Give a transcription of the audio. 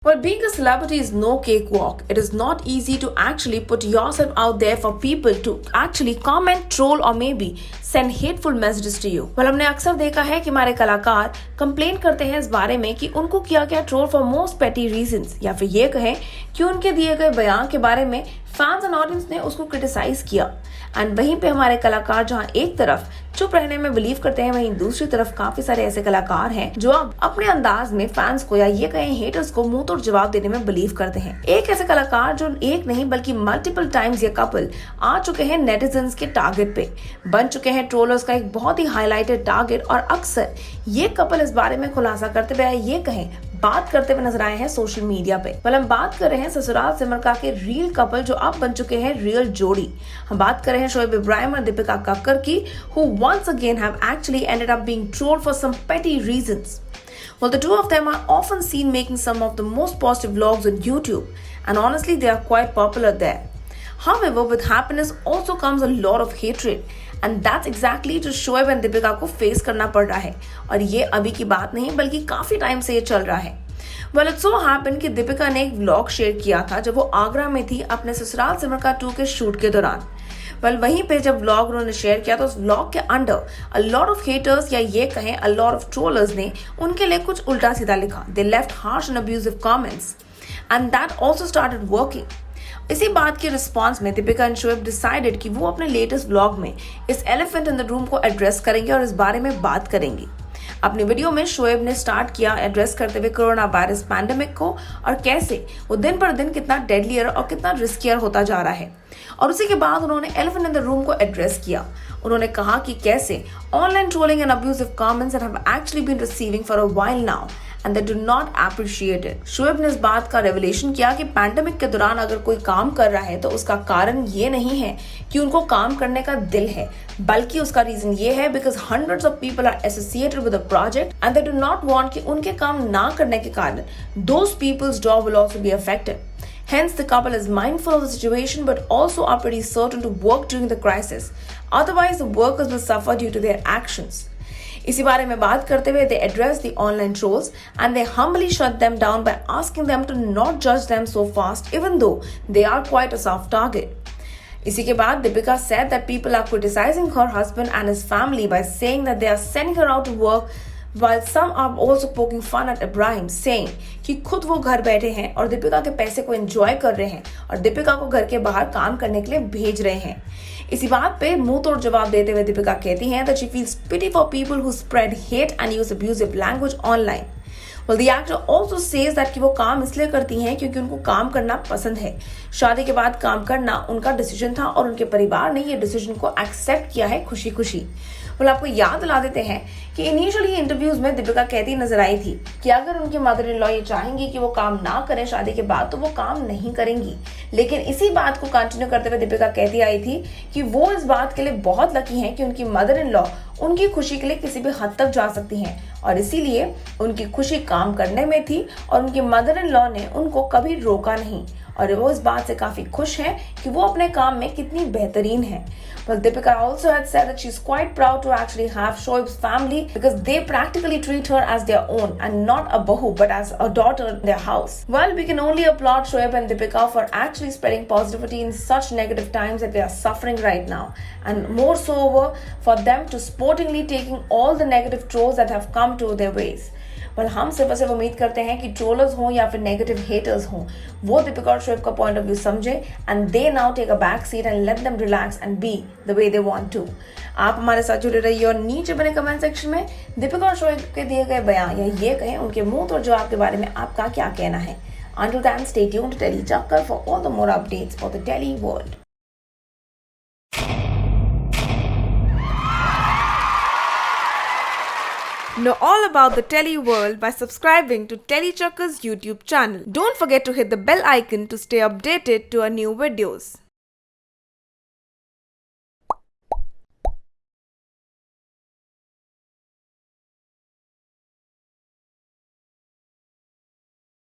Well, being a celebrity is no cakewalk. It is not easy to actually put yourself out there for people to actually comment, troll or maybe send hateful messages to you. Well, हमने अक्सर देखा है कि हमारे कलाकार complain करते हैं इस बारे में कि उनको किया गया ट्रोल फॉर मोस्ट पेटी रीजंस, या फिर ये कहें कि उनके दिए गए बयान के बारे में फैंस एंड ऑडियंस ने उसको क्रिटिसाइज किया। एंड वहीं पे हमारे कलाकार जहां एक तरफ चुप रहने में बिलीव करते हैं, वहीं दूसरी तरफ काफी सारे ऐसे कलाकार हैं जो अब अपने अंदाज में फैंस को या ये कहें हेटर्स को मुंह तोड़ जवाब देने में बिलीव करते हैं। एक ऐसे कलाकार जो एक नहीं बल्कि मल्टीपल टाइम्स ये कपल आ चुके हैं नेटिजन्स के टारगेट पे, बन चुके हैं ट्रोलर्स का एक बहुत ही हाईलाइटेड टारगेट, और अक्सर ये कपल इस बारे में खुलासा करते हुए ये कहें बात करते हुए नजर आए हैं सोशल मीडिया पे। well, हम बात कर रहे हैं ससुराल सिमर का के रियल कपल जो अब बन चुके हैं रियल जोड़ी। हम बात कर रहे हैं शोएब इब्राहिम और दीपिका कक्कर की, who once again have actually ended up being trolled for some petty reasons. Well, the two of them are often seen making some of the most positive vlogs on YouTube, and honestly they are quite popular there. However, with happiness also comes a lot of hatred, and that's exactly जो Shoaib and Deepika को face करना पड़ रहा है, और ये अभी की बात नहीं बल्कि काफी टाइम से ये चल रहा है। Well, it so happened कि दीपिका ने एक व्लॉग शेयर किया था जब वो आगरा में थी अपने ससुराल सिमर का 2 के शूट के दौरान। वहीं पे जब व्लॉग उन्होंने शेयर किया तो उस व्लॉग के under a lot of haters या ये कहें अ लॉट ऑफ ट्रोलर्स ने उनके लिए कुछ उल्टा सीधा लिखा। They left harsh and abusive comments and that also started working. इसी बात के रिस्पॉन्स में दीपिका एंड शोएब डिसाइडेड कि वो अपने लेटेस्ट व्लॉग में इस एलिफेंट इन द रूम को एड्रेस करेंगे और इस बारे में बात करेंगे। अपनी वीडियो में शोएब ने स्टार्ट किया एड्रेस करते हुए कोरोना वायरस पैंडेमिक को, और कैसे वो दिन पर दिन कितना डेडलियर और कितना रिस्कियर होता जा रहा है। और उसी के बाद उन्होंने एलिफेंट इन द रूम को एड्रेस किया। उन्होंने कहा कि कैसे online trolling and abusive comments have actually been receiving for a while now and they do not appreciate it. Shoaib ने इस बात का रेवलेशन किया कि पैंडेमिक के दौरान अगर कोई काम कर रहा है तो उसका कारण ये नहीं है कि उनको काम करने का दिल है, बल्कि उसका रीजन ये है because hundreds of people are associated with the project and they do not want कि उनके काम ना करने के कारण those people's job will also be affected. Hence, the couple is mindful of the situation but also are pretty certain to work during the crisis. Otherwise, the workers will suffer due to their actions. इसी बारे में बात करते हुए they address the online trolls and they humbly shut them down by asking them to not judge them so fast even though they are quite a soft target. इसी के बाद Deepika said that people are criticizing her husband and his family by saying that they are sending her out to work, while some are also poking fun at Ibrahim, saying कि खुद वो घर बैठे हैं और दीपिका के पैसे को एंजॉय कर रहे हैं और दीपिका को घर के बाहर काम करने के लिए भेज रहे हैं। इसी बात पे मुंह तोड़ जवाब देते हुए दीपिका कहती हैं that she feels pity for people who spread hate and use abusive language online. Well, the actor also says that कि वो काम इसलिए करती हैं क्योंकि उनको काम करना पसंद है। शादी के बाद काम करना उनका डिसीजन था और उनके परिवार ने ये डिसीजन को एक्सेप्ट किया है खुशी खुशी। आपको याद दिला देते हैं कि इनिशियली इंटरव्यूज में दीपिका कहती नजर आई थी कि अगर उनके मदर इन लॉ ये चाहेंगी कि वो काम ना करें शादी के बाद तो वो काम नहीं करेंगी, लेकिन इसी बात को कंटिन्यू करते हुए दीपिका कहती आई थी कि वो इस बात के लिए बहुत लकी हैं कि उनकी मदर इन लॉ उनकी खुशी के लिए किसी भी हद तक जा सकती हैं, और इसीलिए उनकी खुशी काम करने में थी और उनकी मदर इन लॉ ने उनको कभी रोका नहीं, और वो इस बात से काफी खुश हैं कि वो अपने काम में कितनी बेहतरीन है। Well, Deepika also had said that she's quite proud to actually have Shoaib's family because they practically treat her as their own and not a bahu but as a daughter in their house. Well, we can only applaud Shoaib and Deepika for actually spreading positivity in such negative times that we are suffering right now, and more so over for them to sportingly taking all the negative trolls that have come to their ways. Well, हम सिर्फ सिर्फ उम्मीद करते हैं कि trollers हों या फिर नेगेटिव हेटर्स हों, वो दीपिका और शोएब का पॉइंट ऑफ व्यू समझे and they now take a back seat and let them relax and be the way they want to. आप हमारे साथ जुड़े रहिए और नीचे बने कमेंट सेक्शन में दीपिका और शोएब के दिए गए बयान या ये कहें उनके मुंह तोड़ जवाब के बारे में आपका क्या कहना है। Until then, stay tuned to Delhi Chakkar for all the more updates for the Delhi world. Know all about the Telly world by subscribing to Telly Chakkar's YouTube channel. Don't forget to hit the bell icon to stay updated to our new videos.